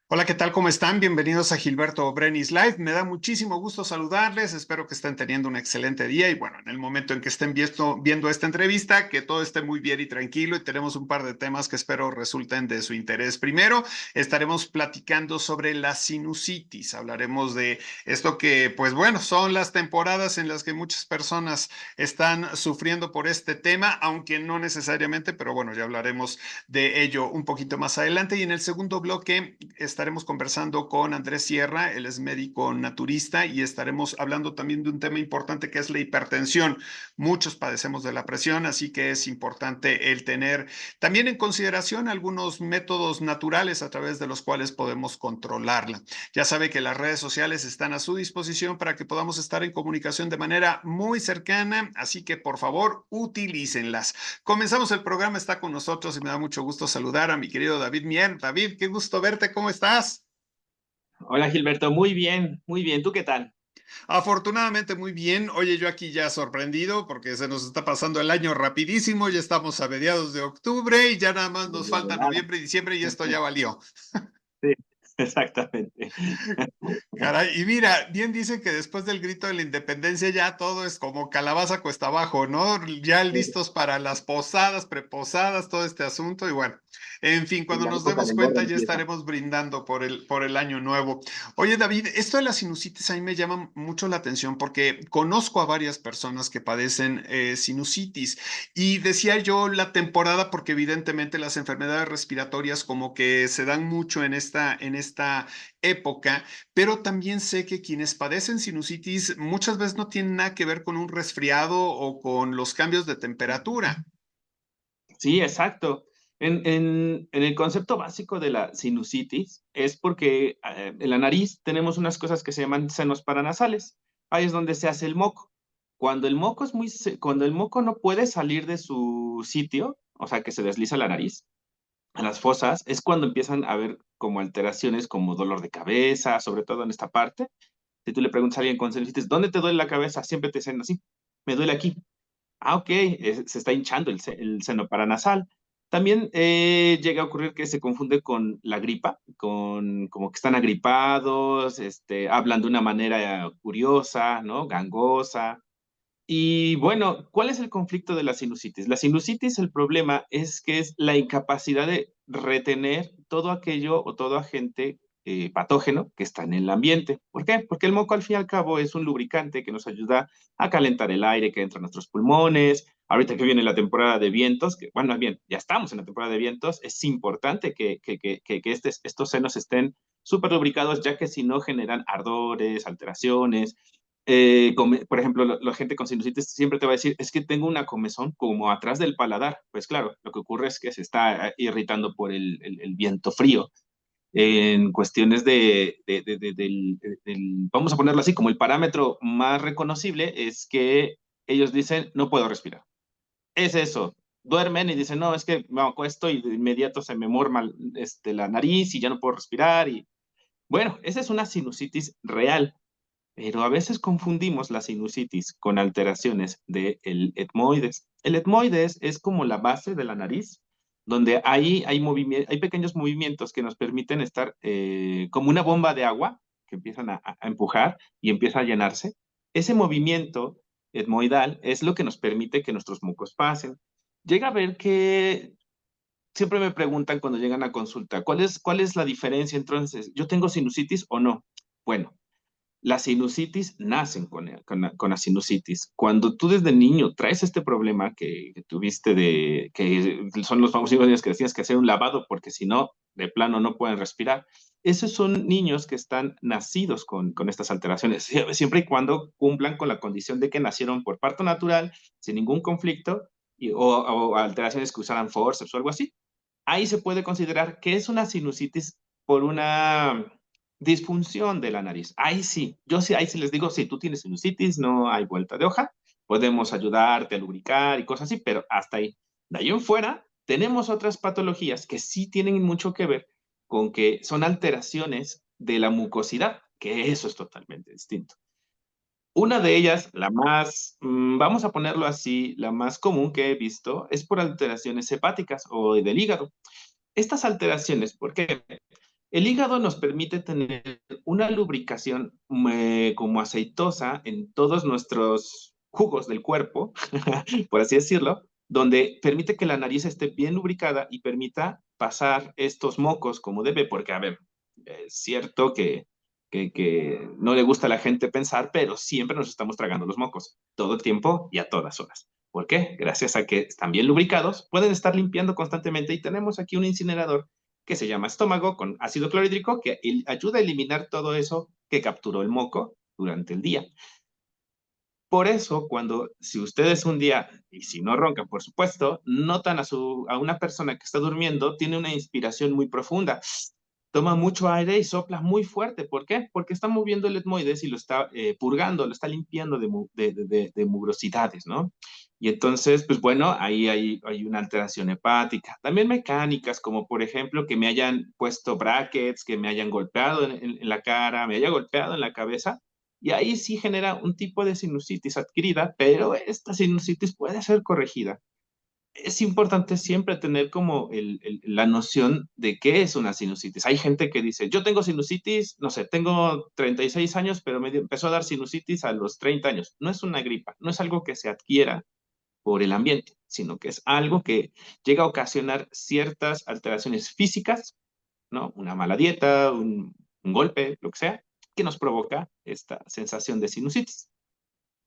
Hola, ¿qué tal? ¿Cómo están? Bienvenidos a Gilberto Brenis Live. Me da muchísimo gusto saludarles. Espero que estén teniendo un excelente día y bueno, en el momento en que estén viendo esta entrevista, que todo esté muy bien y tranquilo y tenemos un par de temas que espero resulten de su interés. Primero, estaremos platicando sobre la sinusitis. Hablaremos de esto que, pues bueno, son las temporadas en las que muchas personas están sufriendo por este tema, aunque no necesariamente, pero bueno, ya hablaremos de ello un poquito más adelante. Y en el segundo bloque estaremos conversando con Andrés Sierra, él es médico naturista y estaremos hablando también de un tema importante que es la hipertensión. Muchos padecemos de la presión, así que es importante el tener también en consideración algunos métodos naturales a través de los cuales podemos controlarla. Ya sabe que las redes sociales están a su disposición para que podamos estar en comunicación de manera muy cercana, así que por favor utilícenlas. Comenzamos el programa, está con nosotros y me da mucho gusto saludar a mi querido David Mier. David, qué gusto verte, ¿cómo estás? Hola Gilberto, muy bien, muy bien. ¿Tú qué tal? Afortunadamente muy bien. Oye, yo aquí ya sorprendido porque se nos está pasando el año rapidísimo, ya estamos a mediados de octubre y ya nada más nos De falta volada. noviembre y diciembre y esto ya valió. Sí, exactamente. Caray, y mira, bien dicen que después del grito de la independencia ya todo es como calabaza cuesta abajo, ¿no? Ya listos para las posadas, preposadas, todo este asunto y bueno, en fin, Y cuando la nos época demos de engorda cuenta ya empieza. estaremos brindando por el año nuevo. Oye, David, esto de la sinusitis a mí me llama mucho la atención porque conozco a varias personas que padecen sinusitis y decía yo la temporada porque evidentemente las enfermedades respiratorias como que se dan mucho en esta época, pero también sé que quienes padecen sinusitis muchas veces no tienen nada que ver con un resfriado o con los cambios de temperatura. Sí, exacto. En el concepto básico de la sinusitis es porque en la nariz tenemos unas cosas que se llaman senos paranasales. Ahí es donde se hace el moco. Cuando el moco no puede salir de su sitio, o sea, que se desliza la nariz, a las fosas, es cuando empiezan a haber como alteraciones como dolor de cabeza, sobre todo en esta parte. Si tú le preguntas a alguien con sinusitis, ¿dónde te duele la cabeza? Siempre te dicen así, me duele aquí. Ah, ok, se está hinchando el seno paranasal. También llega a ocurrir que se confunde con la gripa, con como que están agripados, hablan de una manera curiosa, ¿no? Gangosa. Y bueno, ¿cuál es el conflicto de la sinusitis? La sinusitis, el problema es que es la incapacidad de retener todo aquello o todo agente patógeno que está en el ambiente. ¿Por qué? Porque el moco al fin y al cabo es un lubricante que nos ayuda a calentar el aire que entra a nuestros pulmones. Ahorita que viene la temporada de vientos, que bueno, bien, ya estamos en la temporada de vientos, es importante que estos senos estén súper lubricados, ya que si no generan ardores, alteraciones, por ejemplo, la gente con sinusitis siempre te va a decir, es que tengo una comezón como atrás del paladar. Pues claro, lo que ocurre es que se está irritando por el viento frío. En cuestiones vamos a ponerlo así, como el parámetro más reconocible es que ellos dicen, no puedo respirar. Es eso. Duermen y dicen, no, es que me acuesto y de inmediato se me morma la nariz y ya no puedo respirar. Y bueno, esa es una sinusitis real, pero a veces confundimos la sinusitis con alteraciones del etmoides. El etmoides es como la base de la nariz, donde hay pequeños movimientos que nos permiten estar como una bomba de agua que empiezan a empujar y empieza a llenarse. Ese movimiento etmoidal es lo que nos permite que nuestros mocos pasen. Llega a ver que siempre me preguntan cuando llegan a consulta, ¿cuál es la diferencia entonces? ¿Yo tengo sinusitis o no? Bueno, las sinusitis nacen con la sinusitis. Cuando tú desde niño traes este problema que tuviste que son los famosos niños que decías que hacer un lavado porque si no, de plano no pueden respirar. Esos son niños que están nacidos con estas alteraciones, siempre y cuando cumplan con la condición de que nacieron por parto natural, sin ningún conflicto, o alteraciones que usaran forceps o algo así. Ahí se puede considerar que es una sinusitis por una disfunción de la nariz. Ahí sí les digo, si tú tienes sinusitis, no hay vuelta de hoja, podemos ayudarte a lubricar y cosas así, pero hasta ahí. De ahí en fuera, tenemos otras patologías que sí tienen mucho que ver con que son alteraciones de la mucosidad, que eso es totalmente distinto. Una de ellas, vamos a ponerlo así, la más común que he visto, es por alteraciones hepáticas o del hígado. Estas alteraciones, ¿por qué? El hígado nos permite tener una lubricación como aceitosa en todos nuestros jugos del cuerpo, por así decirlo, donde permite que la nariz esté bien lubricada y permita pasar estos mocos como debe, porque, a ver, es cierto que no le gusta a la gente pensar, pero siempre nos estamos tragando los mocos, todo el tiempo y a todas horas. ¿Por qué? Gracias a que están bien lubricados, pueden estar limpiando constantemente y tenemos aquí un incinerador que se llama estómago con ácido clorhídrico que ayuda a eliminar todo eso que capturó el moco durante el día. Por eso, si ustedes un día, y si no roncan, por supuesto, notan a una persona que está durmiendo, tiene una inspiración muy profunda. Toma mucho aire y sopla muy fuerte. ¿Por qué? Porque está moviendo el etmoides y lo está purgando, lo está limpiando de mugrosidades, ¿no? Y entonces, pues bueno, ahí hay una alteración hepática. También mecánicas, como por ejemplo que me hayan puesto brackets, que me hayan golpeado en la cara, me haya golpeado en la cabeza y ahí sí genera un tipo de sinusitis adquirida, pero esta sinusitis puede ser corregida. Es importante siempre tener como la noción de qué es una sinusitis. Hay gente que dice, yo tengo sinusitis, no sé, tengo 36 años, pero me empezó a dar sinusitis a los 30 años. No es una gripa, no es algo que se adquiera por el ambiente, sino que es algo que llega a ocasionar ciertas alteraciones físicas, ¿no? Una mala dieta, un golpe, lo que sea, que nos provoca esta sensación de sinusitis.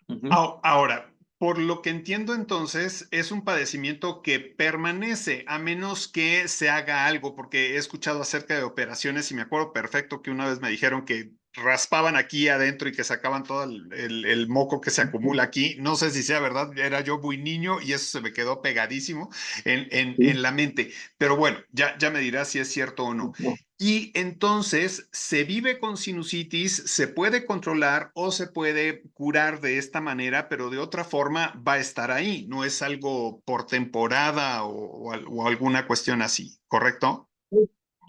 Ujú. Ahora, por lo que entiendo entonces, es un padecimiento que permanece a menos que se haga algo, porque he escuchado acerca de operaciones y me acuerdo perfecto que una vez me dijeron que raspaban aquí adentro y que sacaban todo el moco que se acumula aquí. No sé si sea verdad, era yo muy niño y eso se me quedó pegadísimo en Sí. la mente. Pero bueno, ya me dirás si es cierto o no. Y entonces se vive con sinusitis, se puede controlar o se puede curar de esta manera, pero de otra forma va a estar ahí. No es algo por temporada o alguna cuestión así, ¿correcto?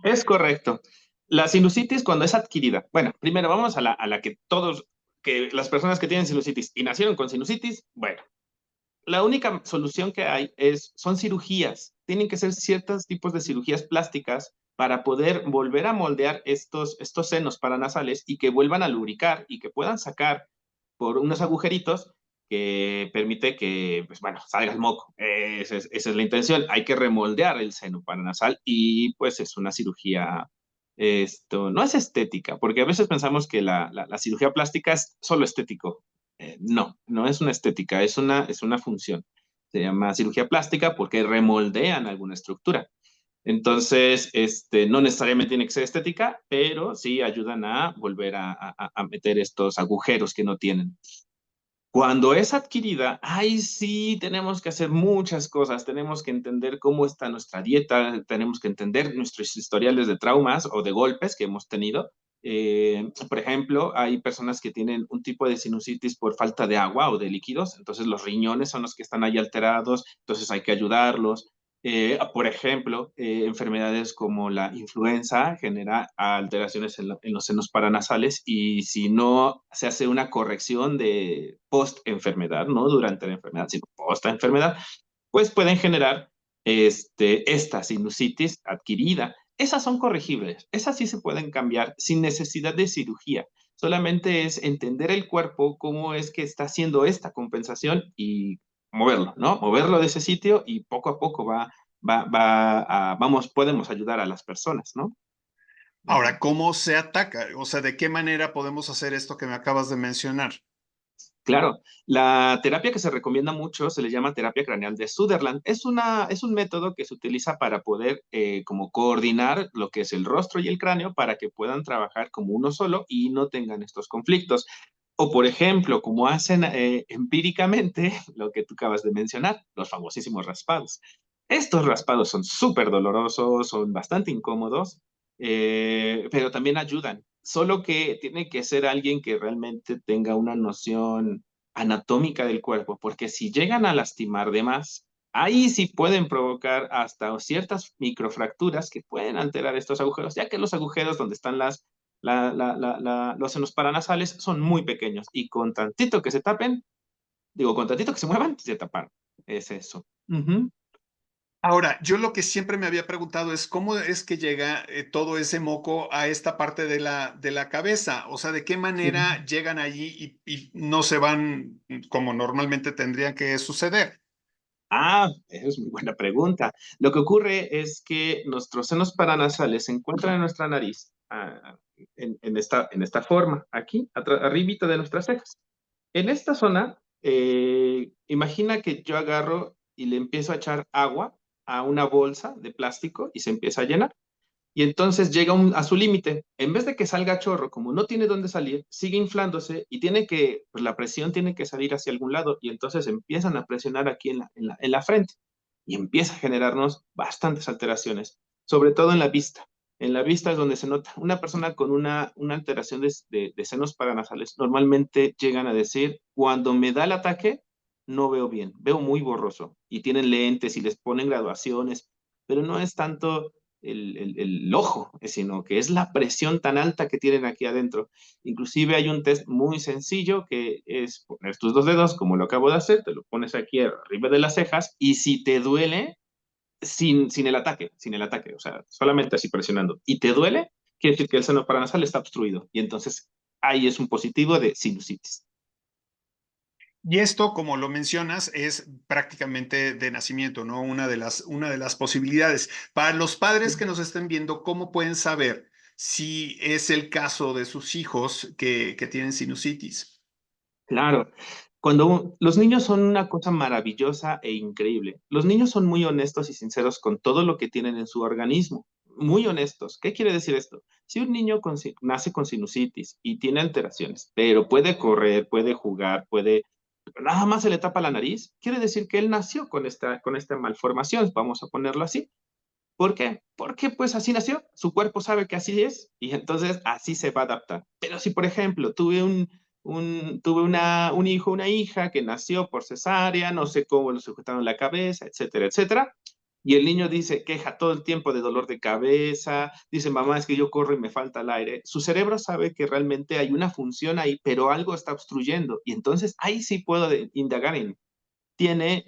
Es correcto. La sinusitis cuando es adquirida. Bueno, primero vamos a la que todos, que las personas que tienen sinusitis y nacieron con sinusitis, bueno, la única solución que hay son cirugías. Tienen que ser ciertos tipos de cirugías plásticas para poder volver a moldear estos senos paranasales y que vuelvan a lubricar y que puedan sacar por unos agujeritos que permite que, pues bueno, salga el moco. Esa es la intención. Hay que remoldear el seno paranasal y pues es una cirugía, esto no es estética, porque a veces pensamos que la cirugía plástica es solo estético. No, no es una estética, es una función. Se llama cirugía plástica porque remoldean alguna estructura. Entonces, no necesariamente tiene que ser estética, pero sí ayudan a volver a meter estos agujeros que no tienen. Cuando es adquirida, ahí sí tenemos que hacer muchas cosas. Tenemos que entender cómo está nuestra dieta, tenemos que entender nuestros historiales de traumas o de golpes que hemos tenido. Por ejemplo, hay personas que tienen un tipo de sinusitis por falta de agua o de líquidos, entonces los riñones son los que están ahí alterados, entonces hay que ayudarlos. Por ejemplo, enfermedades como la influenza genera alteraciones en los senos paranasales y si no se hace una corrección de post-enfermedad, no durante la enfermedad, sino post-enfermedad, pues pueden generar esta sinusitis adquirida. Esas son corregibles, esas sí se pueden cambiar sin necesidad de cirugía. Solamente es entender el cuerpo, cómo es que está haciendo esta compensación y moverlo, ¿no? Moverlo de ese sitio y poco a poco podemos ayudar a las personas, ¿no? Ahora, ¿cómo se ataca? O sea, ¿de qué manera podemos hacer esto que me acabas de mencionar? Claro, la terapia que se recomienda mucho se le llama terapia craneal de Sutherland. Es un método que se utiliza para poder como coordinar lo que es el rostro y el cráneo para que puedan trabajar como uno solo y no tengan estos conflictos. O por ejemplo, como hacen empíricamente lo que tú acabas de mencionar, los famosísimos raspados. Estos raspados son súper dolorosos, son bastante incómodos, pero también ayudan. Solo que tiene que ser alguien que realmente tenga una noción anatómica del cuerpo, porque si llegan a lastimar de más, ahí sí pueden provocar hasta ciertas microfracturas que pueden alterar estos agujeros, ya que los agujeros donde están los senos paranasales son muy pequeños y con tantito que se tapen, digo, con tantito que se muevan, se taparon. Es eso. Ujú. Ahora, yo lo que siempre me había preguntado es cómo es que llega todo ese moco a esta parte de la cabeza, o sea, de qué manera llegan allí y no se van como normalmente tendrían que suceder. Esa es muy buena pregunta. Lo que ocurre es que nuestros senos paranasales se encuentran en nuestra nariz, en esta forma, aquí, arribita de nuestras cejas. En esta zona, imagina que yo agarro y le empiezo a echar agua a una bolsa de plástico y se empieza a llenar. Y entonces llega a su límite. En vez de que salga a chorro, como no tiene dónde salir, sigue inflándose y pues la presión tiene que salir hacia algún lado y entonces empiezan a presionar aquí en la frente y empieza a generarnos bastantes alteraciones, sobre todo en la vista. En la vista es donde se nota. Una persona con una alteración de senos paranasales normalmente llegan a decir, cuando me da el ataque, no veo bien, veo muy borroso y tienen lentes y les ponen graduaciones, pero no es tanto el ojo, sino que es la presión tan alta que tienen aquí adentro. Inclusive hay un test muy sencillo que es poner tus dos dedos, como lo acabo de hacer, te lo pones aquí arriba de las cejas y si te duele, sin el ataque, o sea, solamente así presionando, y te duele, quiere decir que el seno paranasal está obstruido y entonces ahí es un positivo de sinusitis. Y esto, como lo mencionas, es prácticamente de nacimiento, ¿no? Una de las posibilidades. Para los padres que nos estén viendo, ¿cómo pueden saber si es el caso de sus hijos que tienen sinusitis? Claro, los niños son una cosa maravillosa e increíble. Los niños son muy honestos y sinceros con todo lo que tienen en su organismo. Muy honestos. ¿Qué quiere decir esto? Si un niño nace con sinusitis y tiene alteraciones, pero puede correr, puede jugar, nada más se le tapa la nariz, quiere decir que él nació con esta malformación, vamos a ponerlo así. ¿Por qué? Porque pues así nació, su cuerpo sabe que así es y entonces así se va a adaptar. Pero si, por ejemplo, tuve un hijo, una hija que nació por cesárea, no sé cómo lo sujetaron la cabeza, etcétera, etcétera, y el niño dice, queja todo el tiempo de dolor de cabeza, dice, mamá, es que yo corro y me falta el aire. Su cerebro sabe que realmente hay una función ahí, pero algo está obstruyendo. Y entonces ahí sí puedo indagar en, tiene,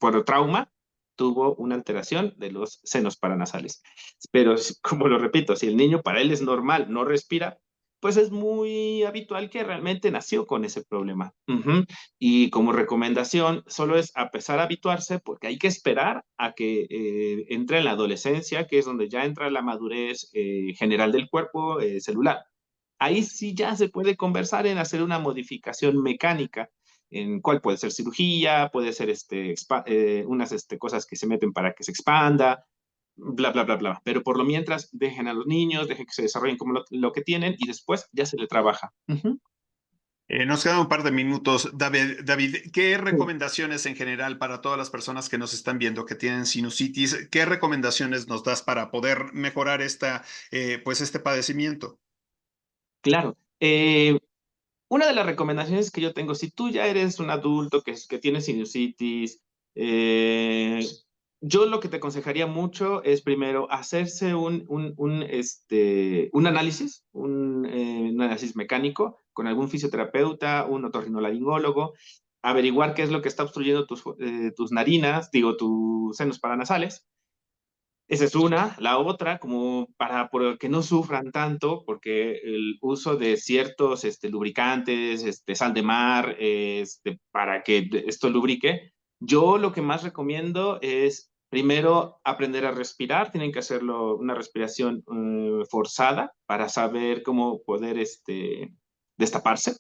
por trauma, tuvo una alteración de los senos paranasales. Pero, como lo repito, si el niño para él es normal, no respira, pues es muy habitual que realmente nació con ese problema. Ujú. Y como recomendación, solo es a pesar de habituarse, porque hay que esperar a que entre en la adolescencia, que es donde ya entra la madurez general del cuerpo celular. Ahí sí ya se puede conversar en hacer una modificación mecánica, en cuál puede ser cirugía, puede ser unas cosas que se meten para que se expanda, bla, bla, bla, bla. Pero por lo mientras, dejen a los niños, dejen que se desarrollen como lo que tienen y después ya se le trabaja. Ujú. Nos quedan un par de minutos. David, ¿qué Sí. recomendaciones en general para todas las personas que nos están viendo que tienen sinusitis? ¿Qué recomendaciones nos das para poder mejorar pues este padecimiento? Claro. Una de las recomendaciones que yo tengo, si tú ya eres un adulto que tiene sinusitis, eh, yo lo que te aconsejaría mucho es primero hacerse un análisis, un análisis mecánico con algún fisioterapeuta, un otorrinolaringólogo, averiguar qué es lo que está obstruyendo tus narinas, digo, tus senos paranasales. Esa es una. La otra, como para que no sufran tanto, porque el uso de ciertos lubricantes, sal de mar, para que esto lubrique, yo lo que más recomiendo es primero aprender a respirar. Tienen que hacerlo una respiración forzada para saber cómo poder destaparse.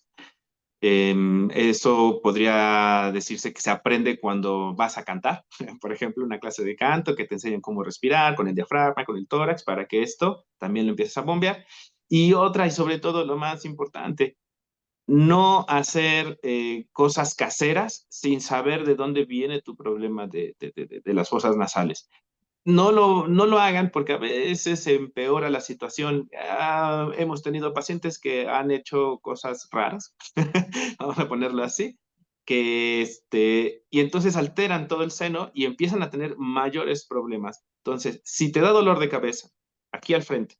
Eso podría decirse que se aprende cuando vas a cantar, por ejemplo, una clase de canto que te enseñan cómo respirar con el diafragma, con el tórax, para que esto también lo empieces a bombear. Y otra, y sobre todo lo más importante, no hacer cosas caseras sin saber de dónde viene tu problema de las fosas nasales. No lo hagan porque a veces se empeora la situación. Hemos tenido pacientes que han hecho cosas raras, vamos a ponerlo así, y entonces alteran todo el seno y empiezan a tener mayores problemas. Entonces, si te da dolor de cabeza, aquí al frente,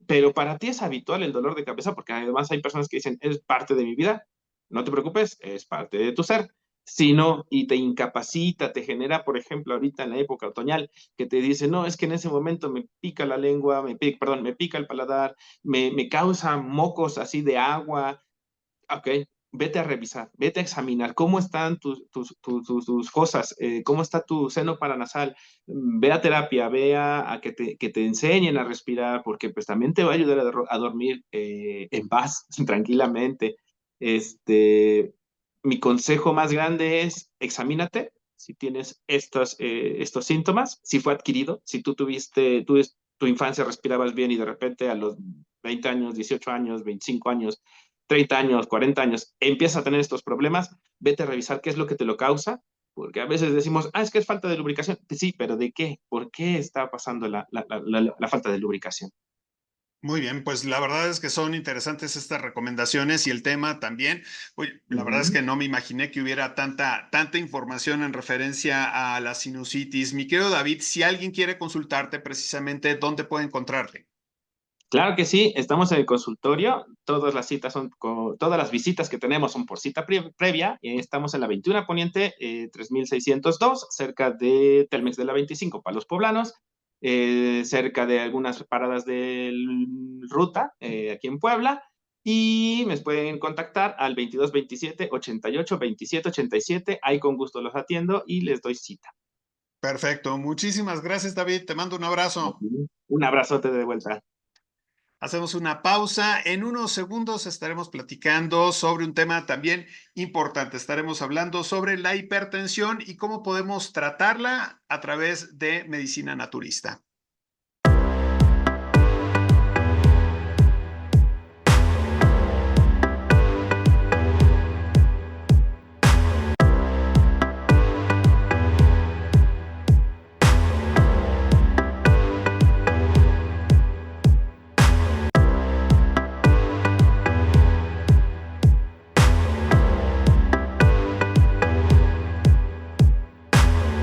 pero para ti es habitual el dolor de cabeza porque además hay personas que dicen, es parte de mi vida, no te preocupes, es parte de tu ser. sino y te incapacita, te genera, por ejemplo, ahorita en la época otoñal, que te dice, no, es que en ese momento me pica la lengua, perdón, me pica el paladar, me causa mocos así de agua. Ok, vete a revisar, vete a examinar cómo están tus fosas, cómo está tu seno paranasal. Ve a terapia, ve a que te enseñen a respirar, porque pues también te va a ayudar a dormir en paz, tranquilamente. Mi consejo más grande es examínate si tienes estos síntomas, si fue adquirido, si tú tuviste, tu infancia respirabas bien y de repente a los 20 años, 18 años, 25 años, 30 años, 40 años, empiezas a tener estos problemas, vete a revisar qué es lo que te lo causa, porque a veces decimos, es que es falta de lubricación. Sí, pero ¿de qué? ¿Por qué está pasando la falta de lubricación? Muy bien, pues la verdad es que son interesantes estas recomendaciones y el tema también. Oye, la verdad es Ujú. que no me imaginé que hubiera tanta información en referencia a la sinusitis. Mi querido David, si alguien quiere consultarte precisamente, ¿dónde puede encontrarte? Claro que sí, estamos en el consultorio, todas las citas todas las visitas que tenemos son por cita previa, y estamos en la 21 Poniente 3602, cerca de Telmex de la 25, para los poblanos, cerca de algunas paradas de ruta aquí en Puebla, y me pueden contactar al 22 27 88 27 87, ahí con gusto los atiendo y les doy cita. Perfecto. Muchísimas gracias, David. Te mando un abrazo. Un abrazote de vuelta. Hacemos una pausa. En unos segundos estaremos platicando sobre un tema también importante. Estaremos hablando sobre la hipertensión y cómo podemos tratarla a través de medicina naturista.